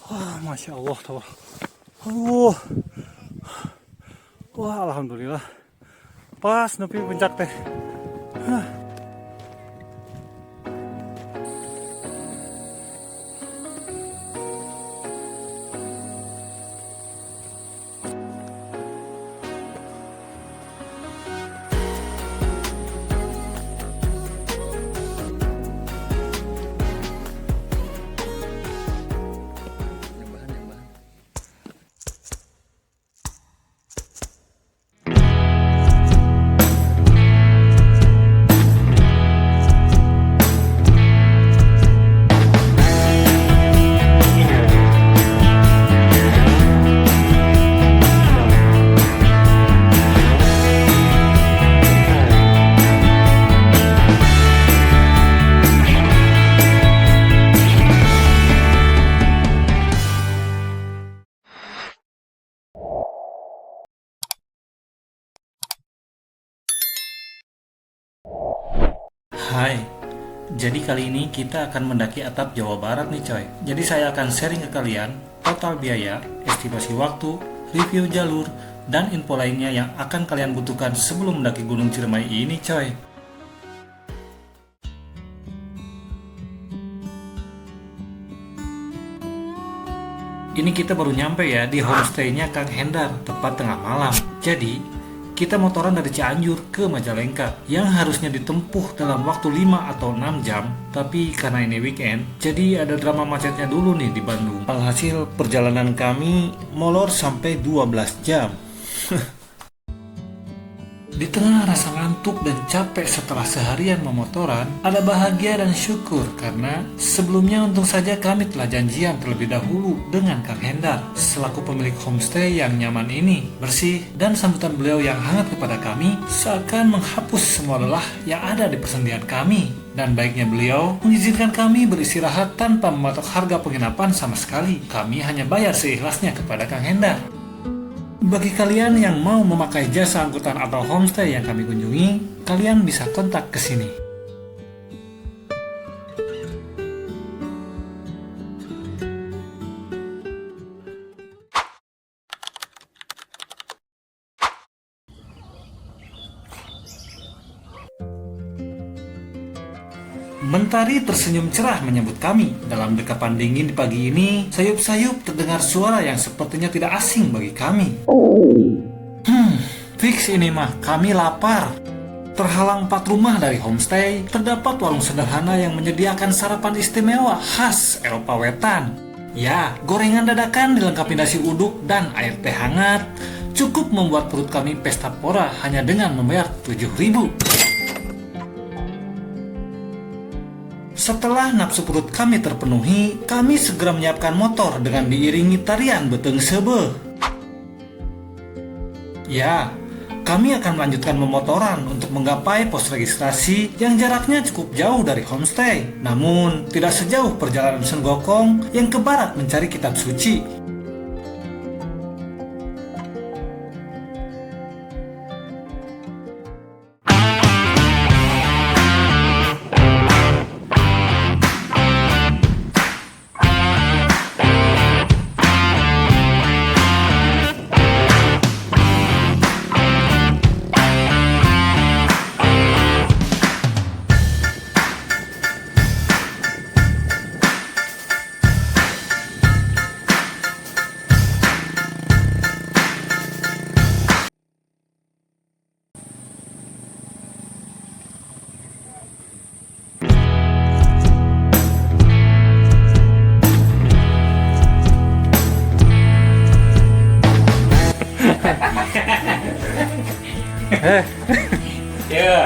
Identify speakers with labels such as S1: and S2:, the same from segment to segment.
S1: Wah, Masya Allah tuh. Aduh. Wah, alhamdulillah. Pas nepi puncak teh.
S2: Hai, jadi kali ini kita akan mendaki atap Jawa Barat nih coy. Jadi saya akan sharing ke kalian total biaya, estimasi waktu, review jalur, dan info lainnya yang akan kalian butuhkan sebelum mendaki Gunung Ciremai ini coy. Ini kita baru nyampe ya di homestay-nya Kang Hendar, tepat tengah malam. Jadi, kita motoran dari Cianjur ke Majalengka yang harusnya ditempuh dalam waktu 5 atau 6 jam. Tapi karena ini weekend, jadi ada drama macetnya dulu nih di Bandung. Alhasil perjalanan kami molor sampai 12 jam. Di tengah rasa ngantuk dan capek setelah seharian memotoran, ada bahagia dan syukur karena sebelumnya untung saja kami telah janjian terlebih dahulu dengan Kang Hendar selaku pemilik homestay yang nyaman ini, bersih, dan sambutan beliau yang hangat kepada kami seakan menghapus semua lelah yang ada di persendian kami. Dan baiknya beliau mengizinkan kami beristirahat tanpa mematok harga penginapan sama sekali. Kami hanya bayar seikhlasnya kepada Kang Hendar. Bagi kalian yang mau memakai jasa angkutan atau homestay yang kami kunjungi, kalian bisa kontak ke sini. Mentari tersenyum cerah menyambut kami. Dalam dekapan dingin di pagi ini, sayup-sayup terdengar suara yang sepertinya tidak asing bagi kami. Fix ini mah, kami lapar. Terhalang 4 rumah dari homestay, terdapat warung sederhana yang menyediakan sarapan istimewa khas Eropa Wetan. Ya, gorengan dadakan dilengkapi nasi uduk dan air teh hangat, cukup membuat perut kami pesta pora hanya dengan membayar 7.000. Setelah nafsu perut kami terpenuhi, kami segera menyiapkan motor dengan diiringi tarian beteng sebe. Ya, kami akan melanjutkan memotoran untuk menggapai pos registrasi yang jaraknya cukup jauh dari homestay. Namun, tidak sejauh perjalanan Senggokong yang ke barat mencari kitab suci.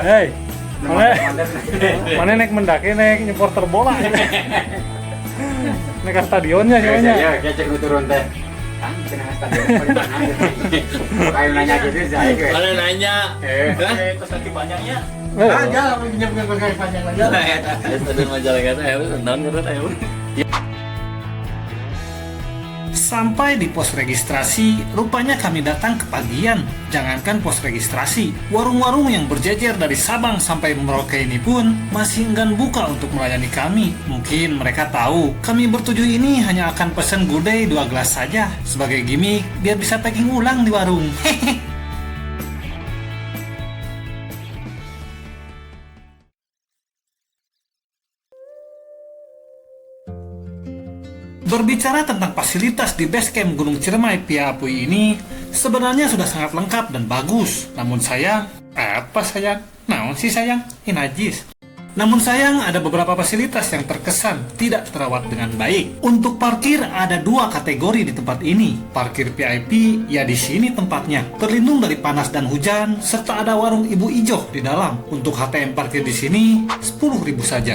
S1: Hei, mana naik mendaki naik supporter bola. Naik ke stadionnya kayaknya.
S3: Ya, kayak cek turun teh. Kan cenah stadion paling mana gitu. Kayak nanya gitu saya gue.
S4: Mana nanya?
S3: Terus nanti banyaknya.
S1: Aja,
S3: pinjam ke panjang aja.
S4: Stadion Majalengka saya nonton kan ayo.
S2: Sampai di pos registrasi, rupanya kami datang kepagian. Jangankan pos registrasi, warung-warung yang berjejer dari Sabang sampai Merauke ini pun masih enggan buka untuk melayani kami. Mungkin mereka tahu kami bertujuh ini hanya akan pesen gulai 2 gelas saja sebagai gimmick biar bisa packing ulang di warung. Hehehe. Berbicara tentang fasilitas di base camp Gunung Ciremai Pia Apui ini sebenarnya sudah sangat lengkap dan bagus. Namun sayang, naon sih sayang? Najis. Namun sayang ada beberapa fasilitas yang terkesan tidak terawat dengan baik. Untuk parkir ada 2 kategori di tempat ini. Parkir VIP ya di sini tempatnya, terlindung dari panas dan hujan, serta ada warung Ibu Ijo di dalam. Untuk HTM parkir di sini 10.000 saja.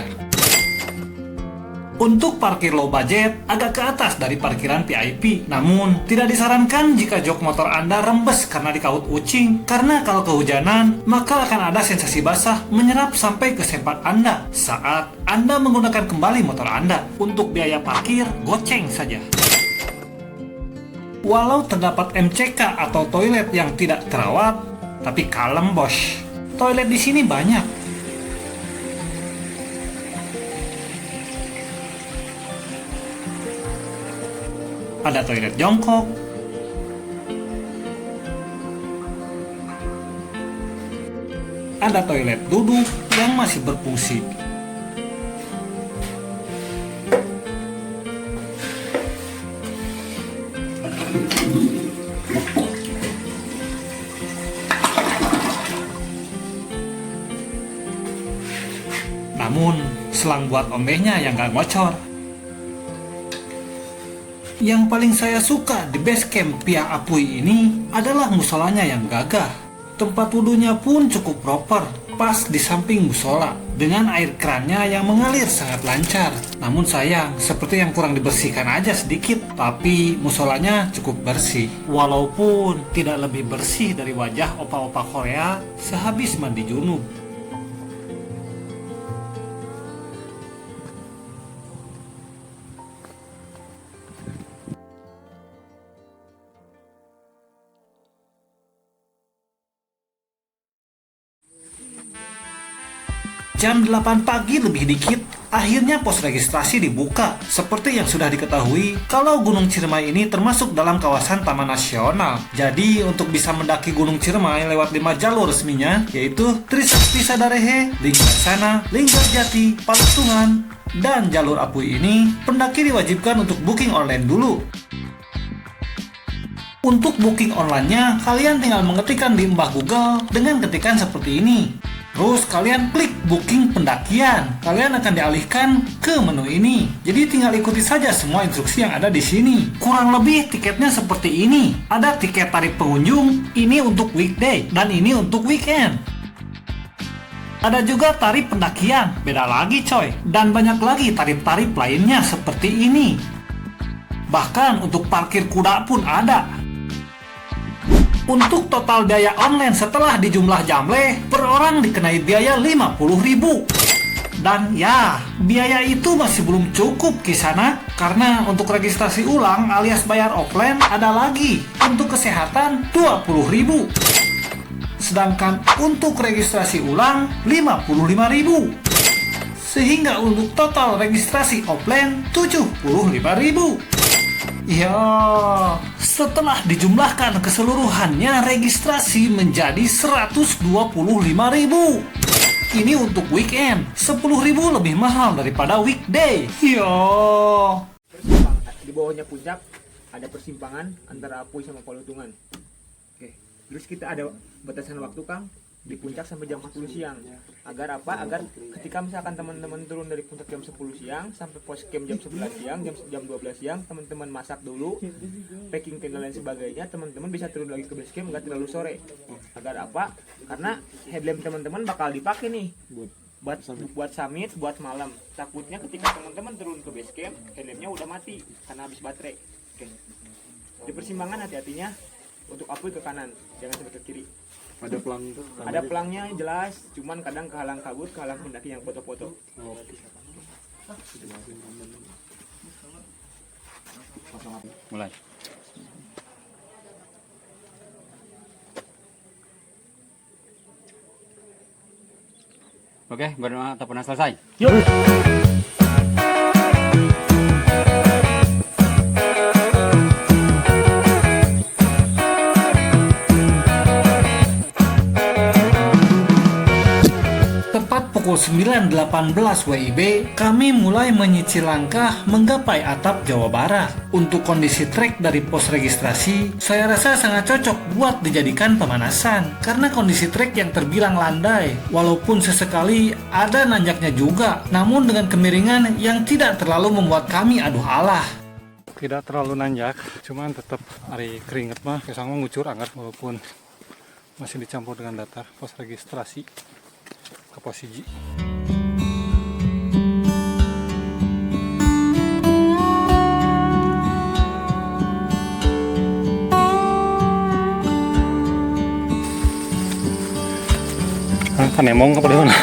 S2: Untuk parkir low budget, agak ke atas dari parkiran VIP. Namun, tidak disarankan jika jok motor Anda rembes karena dikaut ucing. Karena kalau kehujanan, maka akan ada sensasi basah menyerap sampai ke sempat Anda saat Anda menggunakan kembali motor Anda. Untuk biaya parkir, goceng saja. Walau terdapat MCK atau toilet yang tidak terawat, tapi kalem bos. Toilet di sini banyak. Ada toilet jongkok, ada toilet duduk yang masih berfungsi. Namun, selang buat ombehnya yang gak ngocor. Yang paling saya suka di base camp Pia Apui ini adalah musolanya yang gagah. Tempat wudhunya pun cukup proper, pas di samping musola, dengan air kerannya yang mengalir sangat lancar. Namun sayang, seperti yang kurang dibersihkan aja sedikit, tapi musolanya cukup bersih. Walaupun tidak lebih bersih dari wajah opa-opa Korea sehabis mandi junub. Jam 8 pagi lebih dikit, akhirnya pos registrasi dibuka. Seperti yang sudah diketahui, kalau Gunung Ciremai ini termasuk dalam kawasan Taman Nasional. Jadi, untuk bisa mendaki Gunung Ciremai lewat 5 jalur resminya, yaitu Trisakti Sadarehe, Linggarsana, Linggarjati, Palutungan, dan jalur Apui ini, pendaki diwajibkan untuk booking online dulu. Untuk booking online-nya, kalian tinggal mengetikkan di mbah Google dengan ketikan seperti ini. Terus kalian klik booking pendakian. Kalian akan dialihkan ke menu ini. Jadi tinggal ikuti saja semua instruksi yang ada di sini. Kurang lebih tiketnya seperti ini. Ada tiket tarif pengunjung, ini untuk weekday dan ini untuk weekend. Ada juga tarif pendakian, beda lagi coy. Dan banyak lagi tarif-tarif lainnya seperti ini. Bahkan untuk parkir kuda pun ada. Untuk total biaya online setelah dijumlah jamleh, per orang dikenai biaya 50.000. Dan ya, biaya itu masih belum cukup Kisana, karena untuk registrasi ulang alias bayar offline ada lagi. Untuk kesehatan 20.000. Sedangkan untuk registrasi ulang 55.000. Sehingga untuk total registrasi offline 75.000. Ya, setelah dijumlahkan keseluruhannya registrasi menjadi 125.000. Ini untuk weekend, 10.000 lebih mahal daripada weekday. Ya.
S3: Di bawahnya puncak ada persimpangan antara Apui sama Palutungan. Oke. Terus kita ada batasan waktu Kang di puncak sampai jam 10 siang. Agar apa? Agar ketika misalkan teman-teman turun dari puncak jam 10 siang sampai pos camp jam 11 siang, jam 12 siang, teman-teman masak dulu, packing tenda dan sebagainya, teman-teman bisa turun lagi ke base camp nggak terlalu sore. Agar apa? Karena headlamp teman-teman bakal dipakai nih buat summit, buat malam. Takutnya ketika teman-teman turun ke base camp, headlampnya udah mati karena habis baterai. Oke. Di persimpangan hati-hatinya untuk Apui ke kanan, jangan sampai ke kiri.
S1: Ada pelang itu?
S3: Ada pelangnya jelas, cuman kadang kehalang kabut, kehalang pendaki yang foto-foto.
S4: Mulai. Oke, berdoa atau pernah selesai?
S1: Yuk.
S2: Tepat pukul 9.18 WIB, kami mulai menyicil langkah menggapai atap Jawa Barat. Untuk kondisi trek dari pos registrasi, saya rasa sangat cocok buat dijadikan pemanasan. Karena kondisi trek yang terbilang landai, walaupun sesekali ada nanjaknya juga, namun dengan kemiringan yang tidak terlalu membuat kami aduh alah.
S1: Tidak terlalu nanjak, cuman tetap hari keringet mah kesang ngucur anggar walaupun masih dicampur dengan datar pos registrasi ke pos hiji. Panemong ke mana?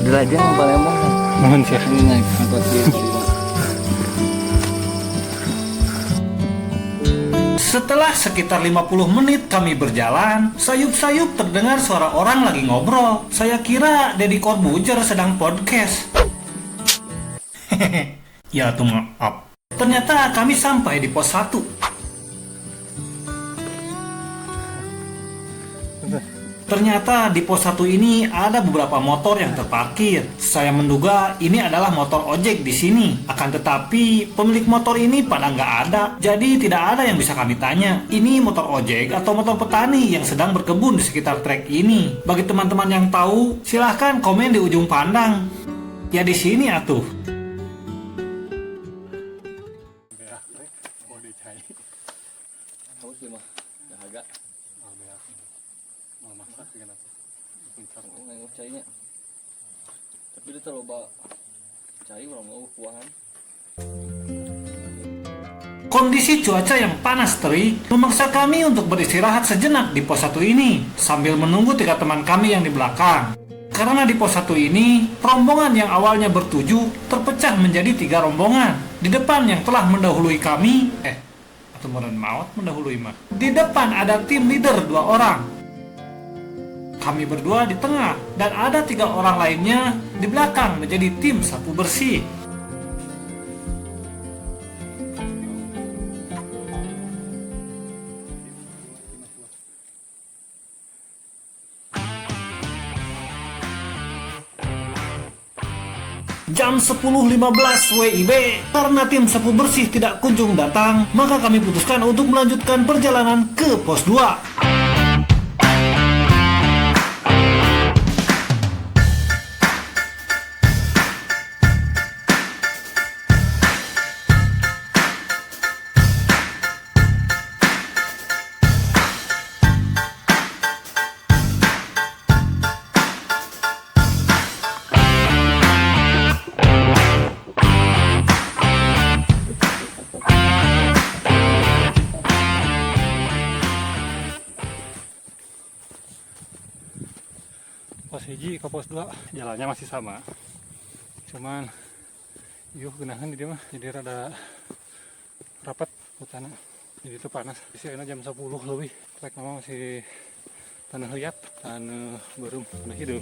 S5: Derajat mau Palembang.
S1: Mohon sih.
S5: Ini naik angkot dia.
S2: Setelah sekitar 50 menit kami berjalan, sayup-sayup terdengar suara orang lagi ngobrol. Saya kira Deddy Corbuzier sedang podcast. Hehehe, ya tuh maaf. Ternyata kami sampai di pos 1. Ternyata di pos 1 ini ada beberapa motor yang terparkir. Saya menduga ini adalah motor ojek di sini. Akan tetapi pemilik motor ini pada nggak ada. Jadi tidak ada yang bisa kami tanya. Ini motor ojek atau motor petani yang sedang berkebun di sekitar trek ini. Bagi teman-teman yang tahu, silahkan komen di ujung pandang. Ya di sini atuh.
S5: Haus dia mah. Dahaga. Nggak cainya. Tapi dia terlalu cai orang mau kuahan.
S2: Kondisi cuaca yang panas terik memaksa kami untuk beristirahat sejenak di pos 1 ini sambil menunggu 3 teman kami yang di belakang. Karena di pos 1 ini, rombongan yang awalnya bertujuh terpecah menjadi 3 rombongan. Di depan yang telah mendahului kami, atau meren maut mendahului mah. Di depan ada tim leader 2 orang. Kami berdua di tengah dan ada 3 orang lainnya di belakang menjadi tim sapu bersih. Jam 10.15 WIB, karena tim sapu bersih tidak kunjung datang, maka kami putuskan untuk melanjutkan perjalanan ke pos 2.
S1: Pos hiji ke pos 2 jalannya masih sama, cuman yuk genahan di dia mah jadi rada rapat hutannya, jadi itu panas. Isinya jam 10 lebih, trek nama masih tanah liat, tanah baru tanah hidup.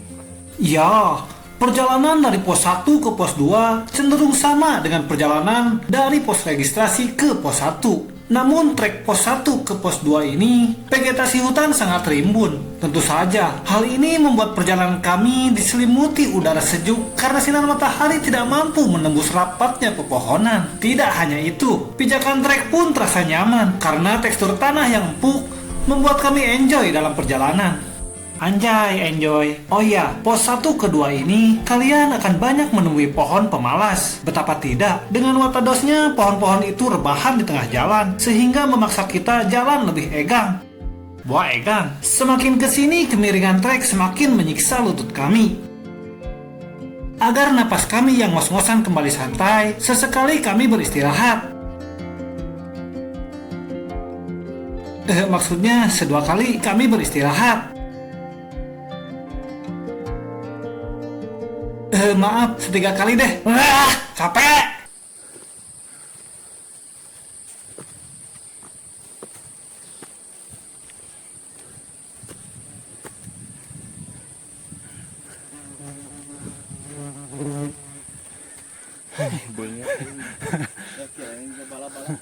S2: Ya, perjalanan dari pos 1 ke pos 2 cenderung sama dengan perjalanan dari pos registrasi ke pos 1. Namun trek pos 1 ke pos 2 ini, vegetasi hutan sangat rimbun. Tentu saja, hal ini membuat perjalanan kami diselimuti udara sejuk karena sinar matahari tidak mampu menembus rapatnya pepohonan. Tidak hanya itu, pijakan trek pun terasa nyaman karena tekstur tanah yang empuk membuat kami enjoy dalam perjalanan. Anjay, enjoy. Oh iya, pos 1 kedua ini kalian akan banyak menemui pohon pemalas. Betapa tidak, dengan watadosnya pohon-pohon itu rebahan di tengah jalan sehingga memaksa kita jalan lebih egang. Wah egang, semakin kesini kemiringan trek semakin menyiksa lutut kami. Agar napas kami yang ngos-ngosan kembali santai, sesekali kami beristirahat. Maksudnya sedua kali kami beristirahat. Maaf, 3 kali deh. Wah, capek.
S5: Ya kirain ke bala-bala.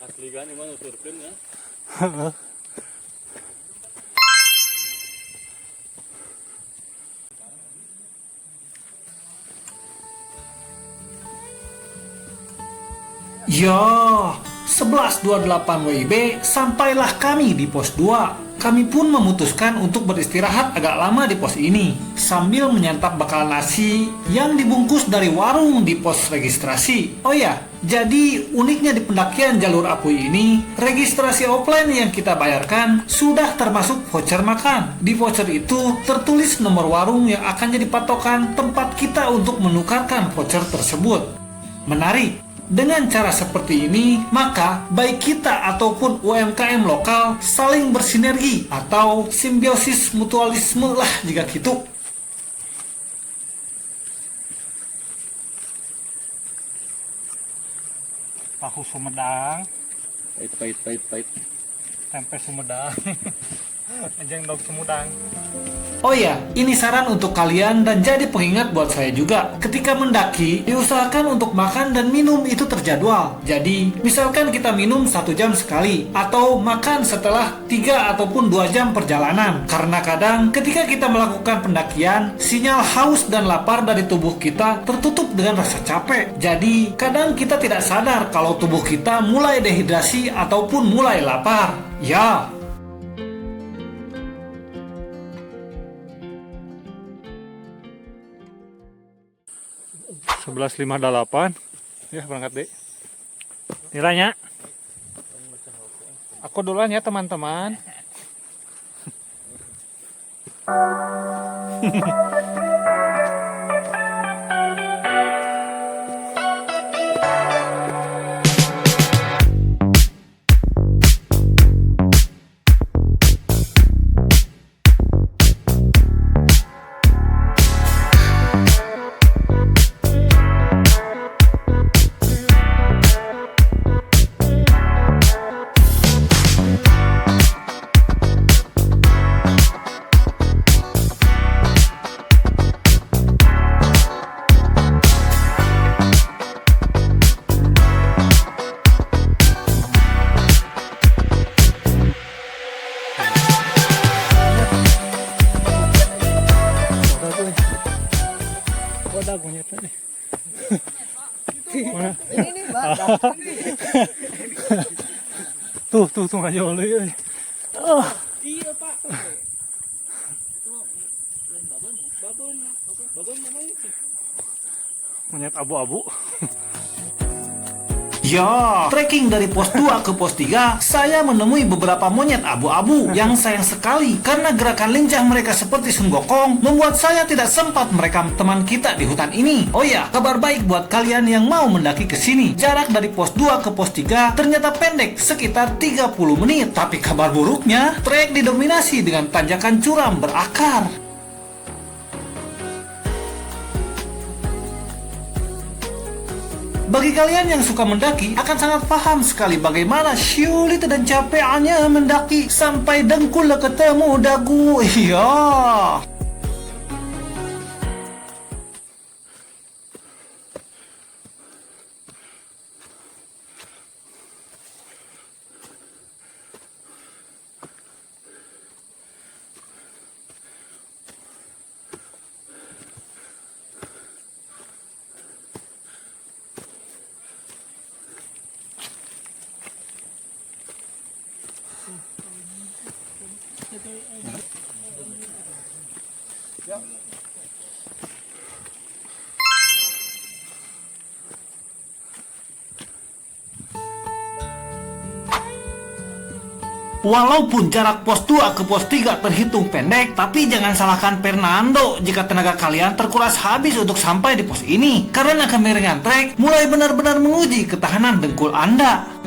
S5: Asli kan ini mah surfing ya.
S2: Ya, 11.28 WIB sampailah kami di pos 2. Kami pun memutuskan untuk beristirahat agak lama di pos ini sambil menyantap bakal nasi yang dibungkus dari warung di pos registrasi. Oh ya, jadi uniknya di pendakian jalur Apui ini, registrasi offline yang kita bayarkan sudah termasuk voucher makan. Di voucher itu tertulis nomor warung yang akan jadi patokan tempat kita untuk menukarkan voucher tersebut. Menarik. Dengan cara seperti ini, maka baik kita ataupun UMKM lokal saling bersinergi atau simbiosis mutualisme lah jika gitu.
S1: Tahu Sumedang,
S5: Pahit.
S1: tempe Sumedang, jeng dog Sumedang.
S2: Oh ya, ini saran untuk kalian dan jadi pengingat buat saya juga. Ketika mendaki, diusahakan untuk makan dan minum itu terjadwal. Jadi, misalkan kita minum 1 jam sekali, atau makan setelah 3 ataupun 2 jam perjalanan. Karena kadang ketika kita melakukan pendakian, sinyal haus dan lapar dari tubuh kita tertutup dengan rasa capek. Jadi, kadang kita tidak sadar kalau tubuh kita mulai dehidrasi ataupun mulai lapar. Ya,
S1: 11.58 ya berangkat deh nilainya aku duluan ya teman-teman. Ada monyetnya nih. Mana?
S4: Ini Mbak.
S1: Tuh ngajol euy.
S5: Iya Pak.
S1: Monyet abu-abu.
S2: ya, trekking dari pos 2 ke pos 3, saya menemui beberapa monyet abu-abu yang sayang sekali karena gerakan lincah mereka seperti Sun Gokong membuat saya tidak sempat merekam teman kita di hutan ini. Oh ya, kabar baik buat kalian yang mau mendaki ke sini. Jarak dari pos 2 ke pos 3 ternyata pendek, sekitar 30 menit. Tapi kabar buruknya, trek didominasi dengan tanjakan curam berakar. Bagi kalian yang suka mendaki akan sangat paham sekali bagaimana sulit dan capeknya mendaki sampai dengkul ketemu dagu. Iya. Walaupun jarak pos 2 ke pos 3 terhitung pendek, tapi jangan salahkan Fernando jika tenaga kalian terkuras habis untuk sampai di pos ini. Karena kemiringan trek mulai benar-benar menguji ketahanan dengkul Anda.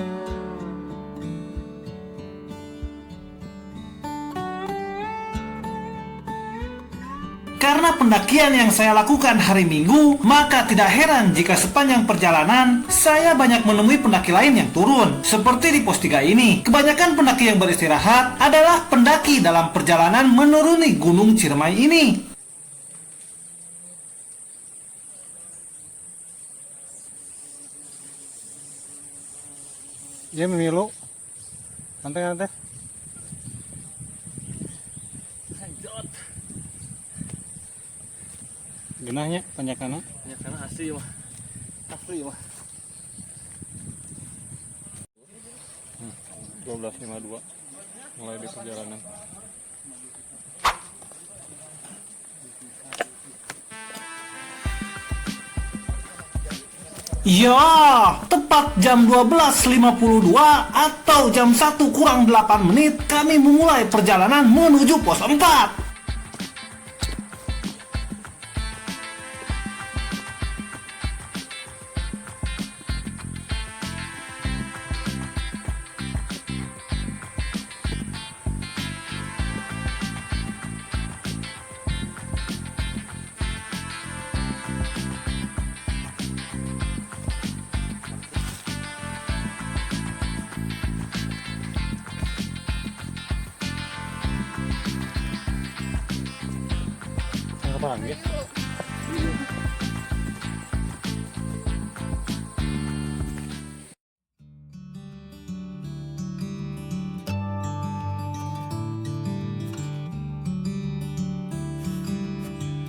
S2: Karena pendakian yang saya lakukan hari Minggu, maka tidak heran jika sepanjang perjalanan saya banyak menemui pendaki lain yang turun. Seperti di pos 3 ini, kebanyakan pendaki yang beristirahat adalah pendaki dalam perjalanan menuruni Gunung Ciremai ini.
S1: Dia memilu. Santai-santai.
S5: Anjot.
S1: Genahnya panjakanna.
S5: Ya karena asli mah. Asli mah.
S1: 12.52 mulai di perjalanan.
S2: Ya, tepat jam 12.52 atau jam 1 kurang 8 menit kami memulai perjalanan menuju pos 4.
S1: Paham ya?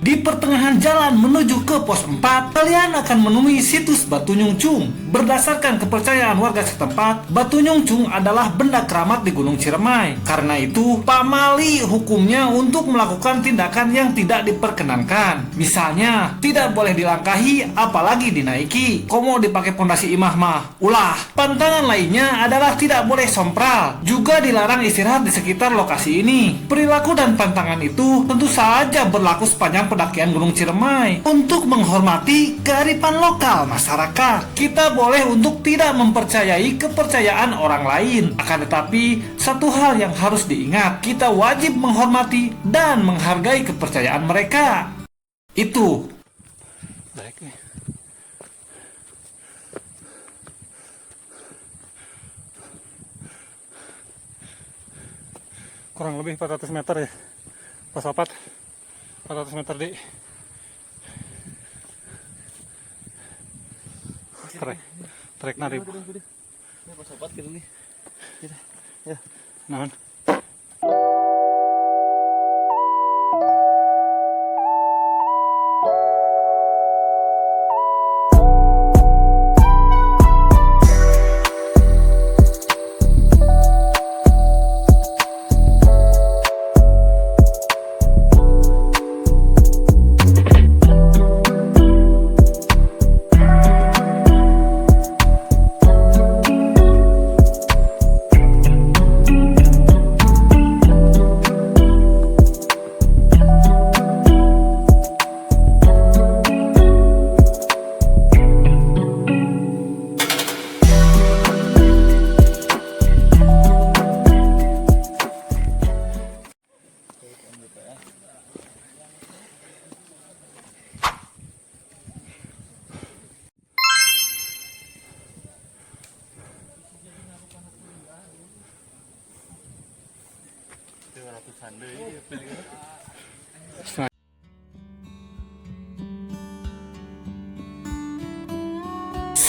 S2: Di pertengahan jalan menuju ke pos 4, kalian akan menemui situs Batu Nyungcung. Berdasarkan kepercayaan warga setempat, Batu Nyungcung adalah benda keramat di Gunung Ciremai. Karena itu, pamali hukumnya untuk melakukan tindakan yang tidak diperkenankan. Misalnya, tidak boleh dilangkahi apalagi dinaiki. Komo dipakai pondasi imah mah. Ulah. Pantangan lainnya adalah tidak boleh sompral. Juga dilarang istirahat di sekitar lokasi ini. Perilaku dan pantangan itu tentu saja berlaku sepanjang pendakian Gunung Ciremai. Untuk menghormati kearifan lokal masyarakat, kita boleh untuk tidak mempercayai kepercayaan orang lain. Akan tetapi, satu hal yang harus diingat, kita wajib menghormati dan menghargai kepercayaan mereka. Itu.
S1: Baik nih. Kurang lebih 400 meter ya. Pos 4. 400 meter di trek nari.
S5: Ya pas obat gitu nih. Ya.
S1: Naon?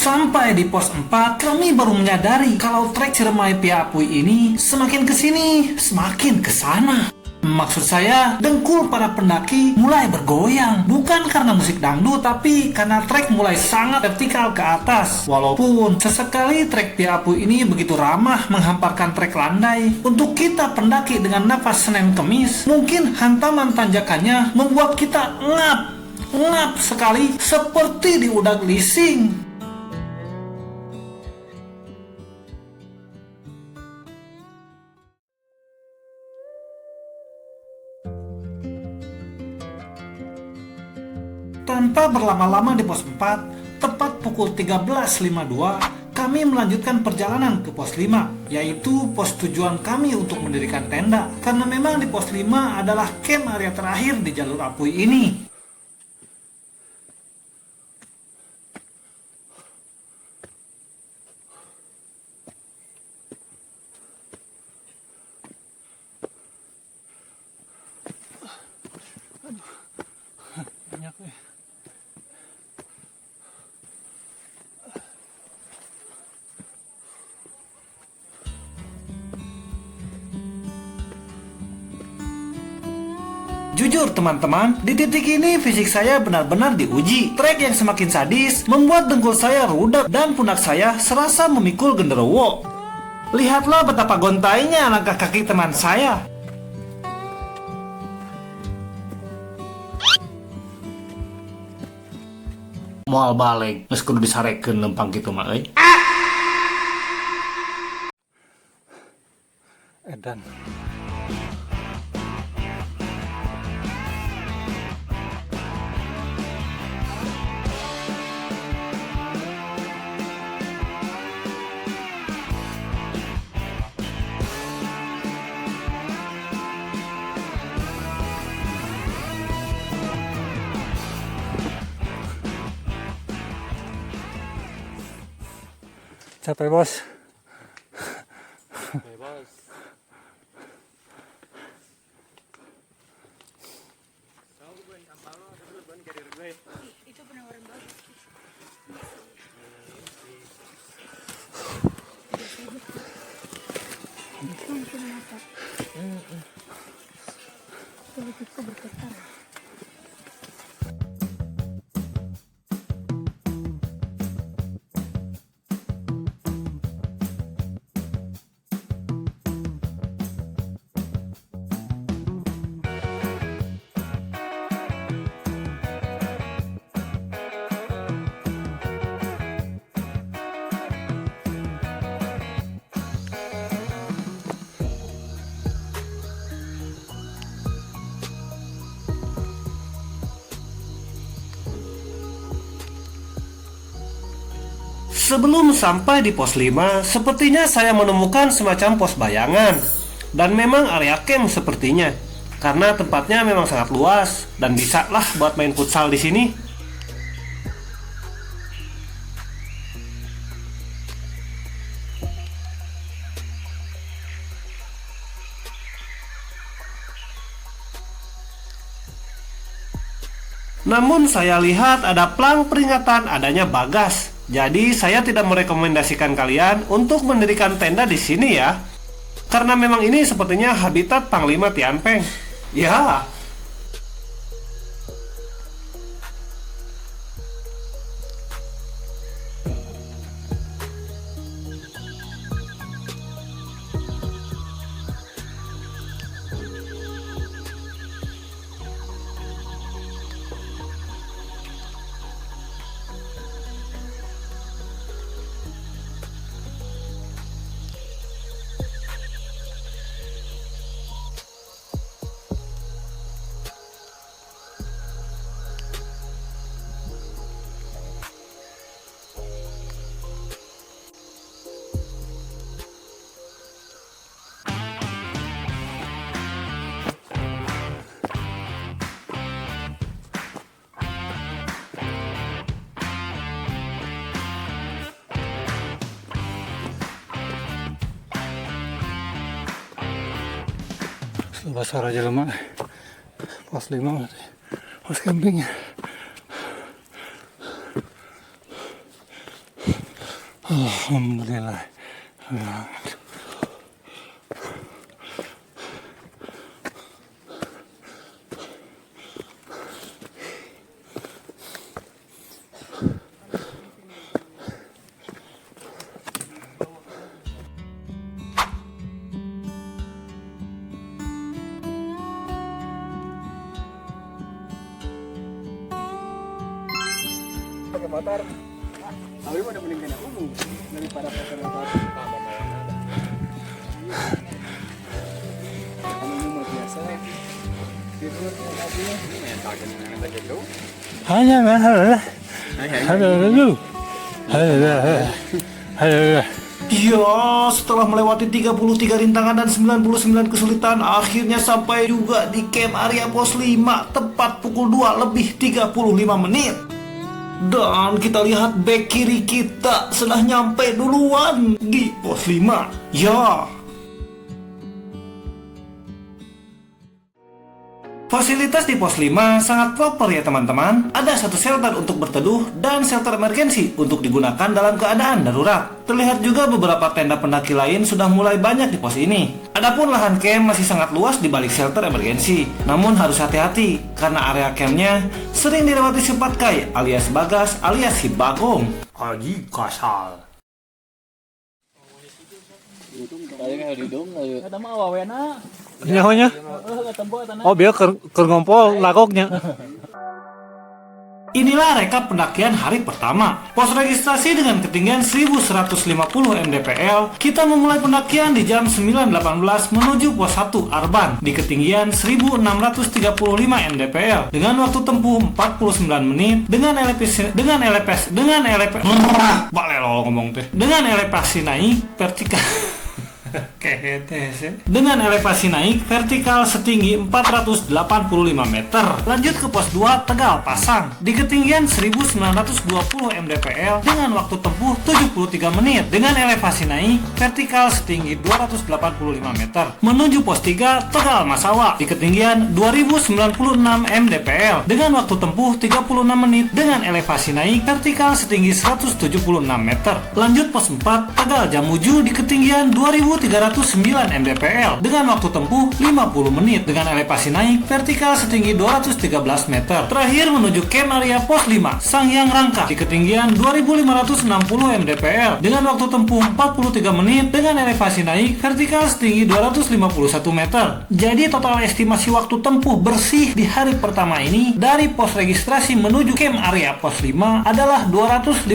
S2: Sampai di pos 4, kami baru menyadari kalau trek Ciremai Piapui ini semakin kesini, semakin kesana. Maksud saya, dengkul para pendaki mulai bergoyang. Bukan karena musik dangdut, tapi karena trek mulai sangat vertikal ke atas. Walaupun sesekali trek Piapui ini begitu ramah menghamparkan trek landai, untuk kita pendaki dengan nafas Senin Kemis, mungkin hantaman tanjakannya membuat kita ngap sekali seperti di udag lising. Tanpa berlama-lama di pos 4, tepat pukul 13.52, kami melanjutkan perjalanan ke pos 5, yaitu pos tujuan kami untuk mendirikan tenda. Karena memang di pos 5 adalah camp area terakhir di jalur Apui ini.
S1: Banyak nih.
S2: Jujur teman-teman, di titik ini fisik saya benar-benar diuji. Trek yang semakin sadis membuat dengkul saya rudak dan pundak saya serasa memikul genderuwo. Lihatlah betapa gontainya langkah kaki teman saya. Moal balik, geus kudu disarekeun lempang kitu mah euy.
S1: Edan. Capek bos.
S5: Bebas.
S4: Itu penawaran bagus. Mungkin masak. Kulitku bergetar.
S2: Sebelum sampai di pos 5, sepertinya saya menemukan semacam pos bayangan. Dan memang area camp sepertinya. Karena tempatnya memang sangat luas dan bisa lah buat main futsal di sini. Namun saya lihat ada plang peringatan adanya bagas. Jadi saya tidak merekomendasikan kalian untuk mendirikan tenda di sini ya. Karena memang ini sepertinya habitat Panglima Tianpeng. Ya.
S1: Basar aja lemah. Pos 5 pos camping. Alhamdulillah.
S3: Pakai motor. Tapi udah mending kena umum daripada pakai motor. Kamu umum biasa. Tidur lagi. Ini mental kan aja tuh.
S1: Hanya halo.
S2: Ya, setelah melewati 33 rintangan dan 99 kesulitan, akhirnya sampai juga di camp area pos 5 tepat pukul 2 lebih 35 menit. Dan kita lihat back kiri kita sudah nyampe duluan di pos 5. Ya. Fasilitas di pos 5 sangat proper ya teman-teman. Ada satu shelter untuk berteduh dan shelter emergensi untuk digunakan dalam keadaan darurat. Terlihat juga beberapa tenda pendaki lain sudah mulai banyak di pos ini. Adapun lahan camp masih sangat luas di balik shelter emergensi. Namun harus hati-hati karena area campnya sering dilewati si Patkai alias Bagas alias si Bagong. Aji kasal.
S5: Ayo hidung ayo. Kata mah awawena.
S1: Nyahonya? Oh, biar keur ngompol lagoknya.
S2: Inilah rekap pendakian hari pertama. Pos registrasi dengan ketinggian 1150 mdpl, kita memulai pendakian di jam 9.18 menuju pos 1 Arban di ketinggian 1635 mdpl dengan waktu tempuh 49 menit dengan elevasi naik vertikal. Dengan elevasi naik vertikal setinggi 485 meter. Lanjut ke pos 2 Tegal Pasang di ketinggian 1920 mdpl dengan waktu tempuh 73 menit dengan elevasi naik vertikal setinggi 285 meter. Menuju pos 3 Tegal Masawa di ketinggian 2096 mdpl dengan waktu tempuh 36 menit dengan elevasi naik vertikal setinggi 176 meter. Lanjut pos 4 Tegal Jamuju di ketinggian 2309 mdpl dengan waktu tempuh 50 menit dengan elevasi naik vertikal setinggi 213 meter. Terakhir menuju camp area pos 5 Sangyang Rangka di ketinggian 2560 mdpl dengan waktu tempuh 43 menit dengan elevasi naik vertikal setinggi 251 meter. Jadi total estimasi waktu tempuh bersih di hari pertama ini dari pos registrasi menuju camp area pos 5 adalah 251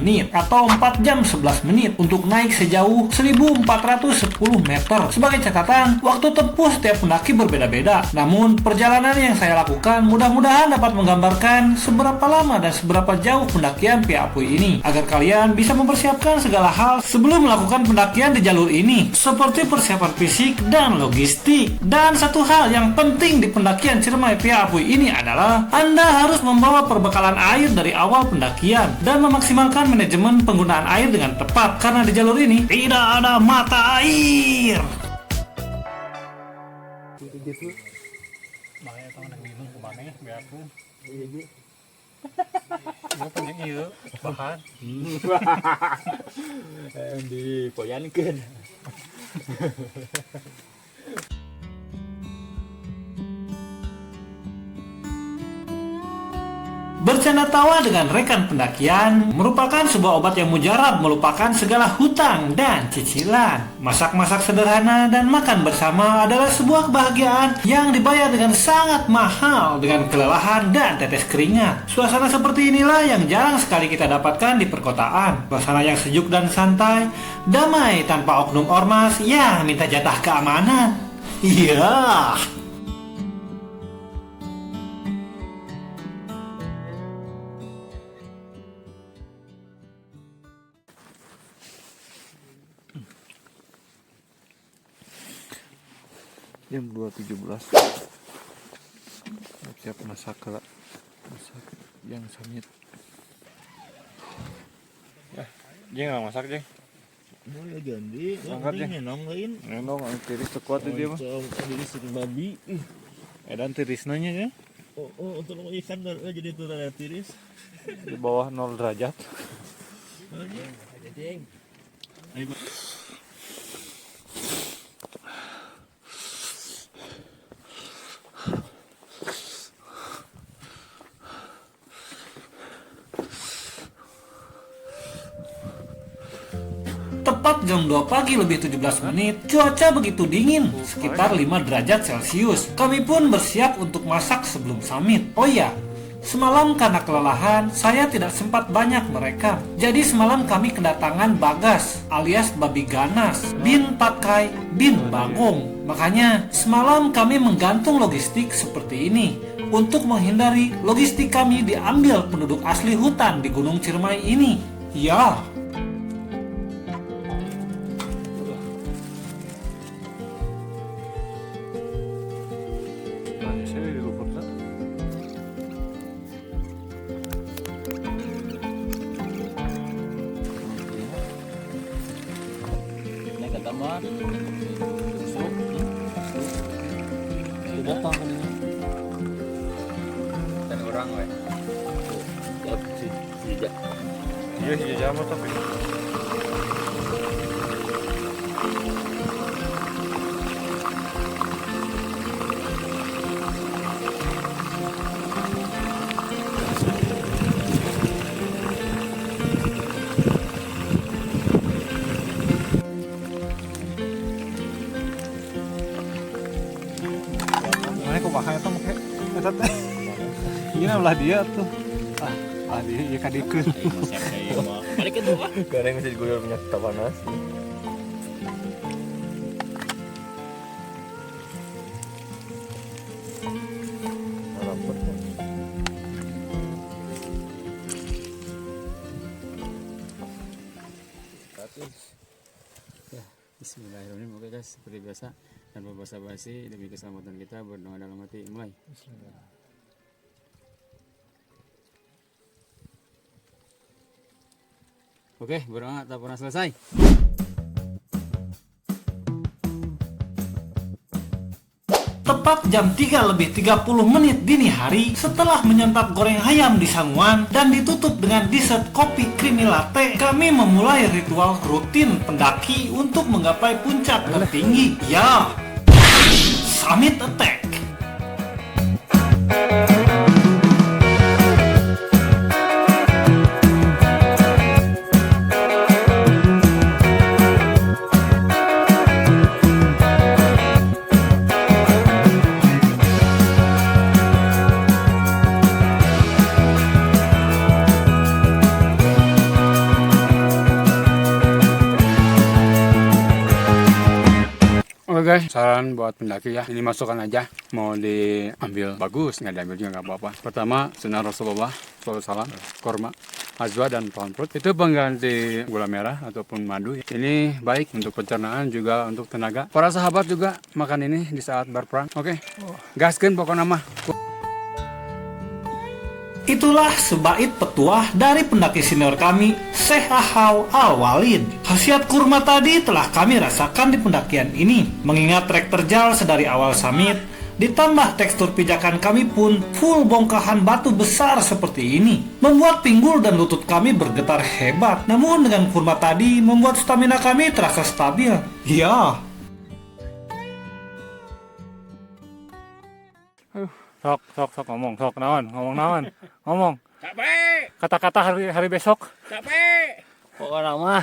S2: menit atau 4 jam 11 menit untuk naik sejauh 1410 meter. Sebagai catatan, waktu tempuh setiap pendaki berbeda-beda. Namun, perjalanan yang saya lakukan mudah-mudahan dapat menggambarkan seberapa lama dan seberapa jauh pendakian Pia Apui ini, agar kalian bisa mempersiapkan segala hal sebelum melakukan pendakian di jalur ini, seperti persiapan fisik dan logistik. Dan satu hal yang penting di pendakian Ciremai Pia Apui ini adalah Anda harus membawa perbekalan air dari awal pendakian dan memaksimalkan manajemen penggunaan air dengan tepat, karena di jalur ini tidak ada mata air.
S1: Makanya tahu nang minum ke mana biarpun. Iya. Penting ieu bahan.
S3: Di poyankeun.
S2: Bercanda tawa dengan rekan pendakian merupakan sebuah obat yang mujarab melupakan segala hutang dan cicilan. Masak-masak sederhana dan makan bersama adalah sebuah kebahagiaan yang dibayar dengan sangat mahal dengan kelelahan dan tetes keringat. Suasana seperti inilah yang jarang sekali kita dapatkan di perkotaan. Suasana yang sejuk dan santai, damai tanpa oknum ormas yang minta jatah keamanan. Iya.
S5: Jam 2.17. Siap masak yang samit.
S1: Dia nggak masak, Jeng.
S6: Mulai ganti,
S1: Angkat, Jeng.
S6: nenong lain.
S1: Nenong tiris sekuat dia mah.
S6: Jadi sering babi.
S1: Edan tiris nanya ya.
S6: Untuk lo ikan jadi itu rada tiris.
S1: Di bawah 0 derajat.
S2: Tepat jam 2 pagi lebih 17 menit, cuaca begitu dingin, sekitar 5 derajat Celcius. Kami pun bersiap untuk masak sebelum summit. Oh iya, semalam karena kelelahan, saya tidak sempat banyak merekam. Jadi semalam kami kedatangan Bagas alias Babi Ganas bin Patkai bin Bagong. Makanya semalam kami menggantung logistik seperti ini. untuk menghindari logistik kami diambil penduduk asli hutan di Gunung Ciremai ini. Ya,
S1: Saya di lumpur tak.
S5: Naik ke taman. Suruh. Sudah datang kan ini. Dan orang weh. Si Jija.
S1: Iya sih jam tapi. Mana kok bahaya tuh pakai eta teh. Iya ulah dia tuh. Dia ieu kadikeun.
S5: Balik ke tuh.
S6: Karena yang bisa diguyur minyak panas.
S5: Bismillahirrahmanirrahim. Oke guys, seperti biasa tanpa basa-basi demi keselamatan kita berdoa dalam hati mulai. Oke, berdoa tak pernah selesai.
S2: tepat jam 3:30 dini hari setelah menyantap goreng ayam di Sanguan dan ditutup dengan dessert kopi creamy latte, kami memulai ritual rutin pendaki untuk menggapai puncak tertinggi, ya, Summit Attack.
S1: Oke guys, saran buat pendaki ya, ini masukkan aja, mau diambil bagus, nggak diambil juga nggak apa-apa. Pertama, sunnah Rasulullah SAW, korma, azwa dan pohon fruit itu pengganti gula merah ataupun madu. Ini baik untuk pencernaan juga untuk tenaga. Para sahabat juga makan ini di saat berperang. Oke, gaskeun pokoknya mah.
S2: Itulah sebaik petuah dari pendaki senior kami, Syekh Ahau Al-Walid. Khasiat kurma tadi telah kami rasakan di pendakian ini. Mengingat trek terjal sedari awal summit, ditambah tekstur pijakan kami pun full bongkahan batu besar seperti ini, membuat pinggul dan lutut kami bergetar hebat. Namun dengan kurma tadi membuat stamina kami terasa stabil. Ya,
S1: Sok ngomong, ngomong. Capek. Kata-kata hari besok.
S5: Capek. Pokoknya mah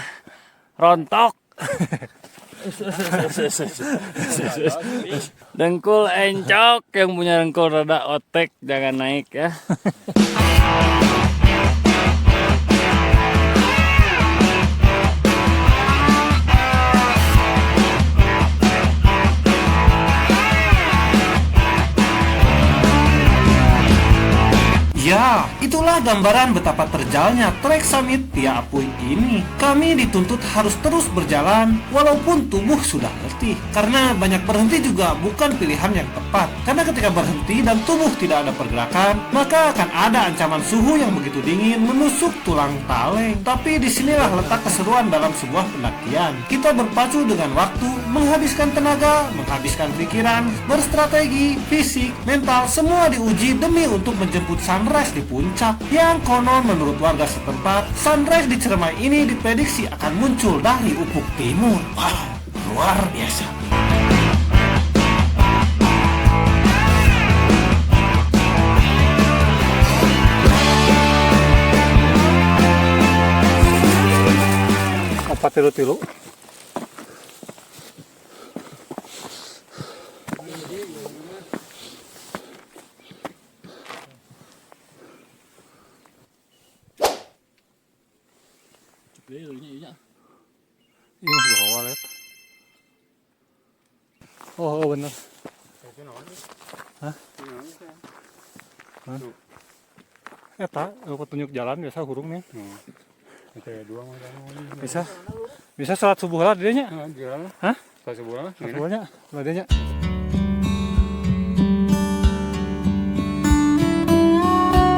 S5: rontok. Dengkul encok, yang punya dengkul rada otek jangan naik ya.
S2: ya, itulah gambaran betapa terjalnya trek summit Tia Apui ini. Kami dituntut harus terus berjalan walaupun tubuh sudah letih. Karena banyak berhenti juga bukan pilihan yang tepat. Karena ketika berhenti dan tubuh tidak ada pergerakan, maka akan ada ancaman suhu yang begitu dingin menusuk tulang taleng. Tapi disinilah letak keseruan dalam sebuah pendakian. Kita berpacu dengan waktu, menghabiskan tenaga, menghabiskan pikiran, berstrategi, fisik, mental, semua diuji demi untuk menjemput sunrise di puncak. Yang konon menurut warga setempat, sunrise di Ciremai ini diprediksi akan muncul dari ufuk timur. Wow, luar biasa.
S1: Apa tilu-tilu? Ini masih bawa walet. Oh bener. Hah? Eta petunjuk jalan biasa hurung nih.
S5: Kayak dua mah kan.
S1: Bisa salat subuh lah dinya.
S5: Jalan.
S1: Hah?
S5: Pas sebulan.
S1: Subuhnya lah dinya.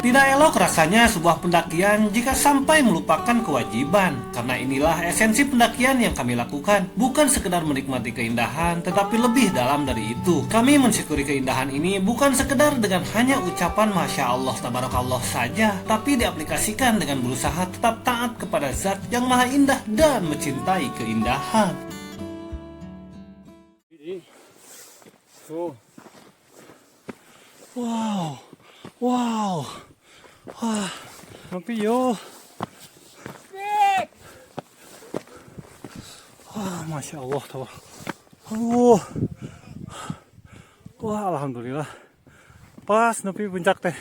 S2: Tidak elok rasanya sebuah pendakian jika sampai melupakan kewajiban. Karena inilah esensi pendakian yang kami lakukan. Bukan sekedar menikmati keindahan, tetapi lebih dalam dari itu. Kami mensyukuri keindahan ini bukan sekedar dengan hanya ucapan Masya Allah Tabarakallah saja, tapi diaplikasikan dengan berusaha tetap taat kepada Zat yang Maha Indah dan mencintai keindahan.
S1: Wow. Wow. Wah, tapi yo. Wah, Masya Allah, tahu. Wah, alhamdulillah. Pas nepi puncak teh.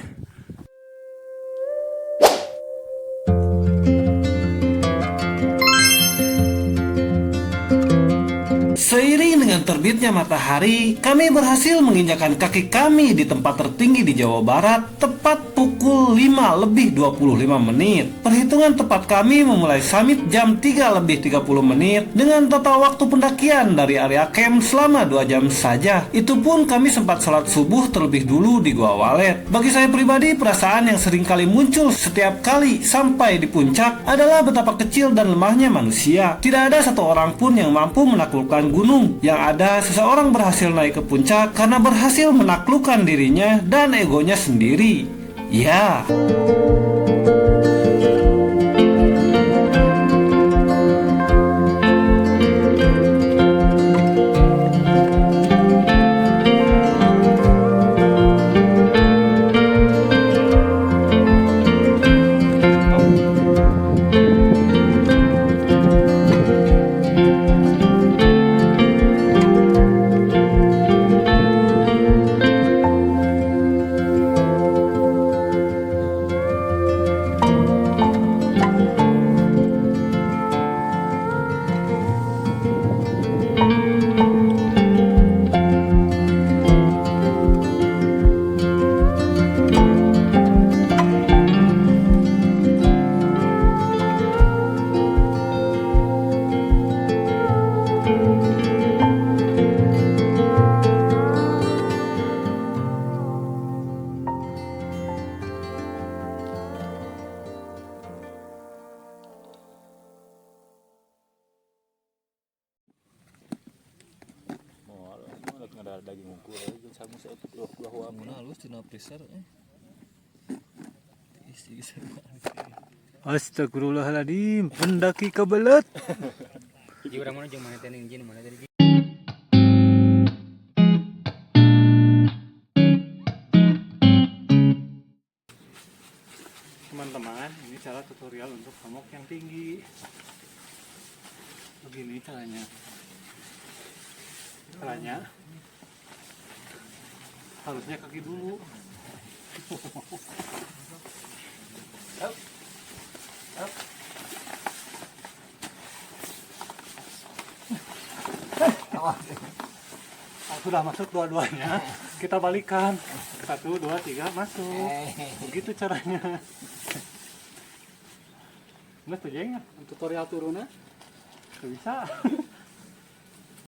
S2: Seiring dengan terbitnya matahari, kami berhasil menginjakan kaki kami di tempat tertinggi di Jawa Barat tepat pukul 5:25 menit. Perhitungan tepat kami memulai summit jam 3:30 menit dengan total waktu pendakian dari area camp selama 2 jam saja. Itu pun kami sempat sholat subuh terlebih dulu di Gua Walet. Bagi saya pribadi, perasaan yang sering kali muncul setiap kali sampai di puncak adalah betapa kecil dan lemahnya manusia. Tidak ada satu orang pun yang mampu menaklukkan gunung. Yang ada seseorang berhasil naik ke puncak karena berhasil menaklukkan dirinya dan egonya sendiri. Ya.
S1: Astagfirullahaladzim, pendaki kebelet. Teman-teman, ini cara tutorial untuk hammock yang tinggi. Begini caranya. Harusnya kaki dulu. Sudah masuk dua-duanya, kita balikan. 1, 2, 3 masuk. Begitu caranya. Nggak tuh jeng, tutorial turunnya. Nggak bisa.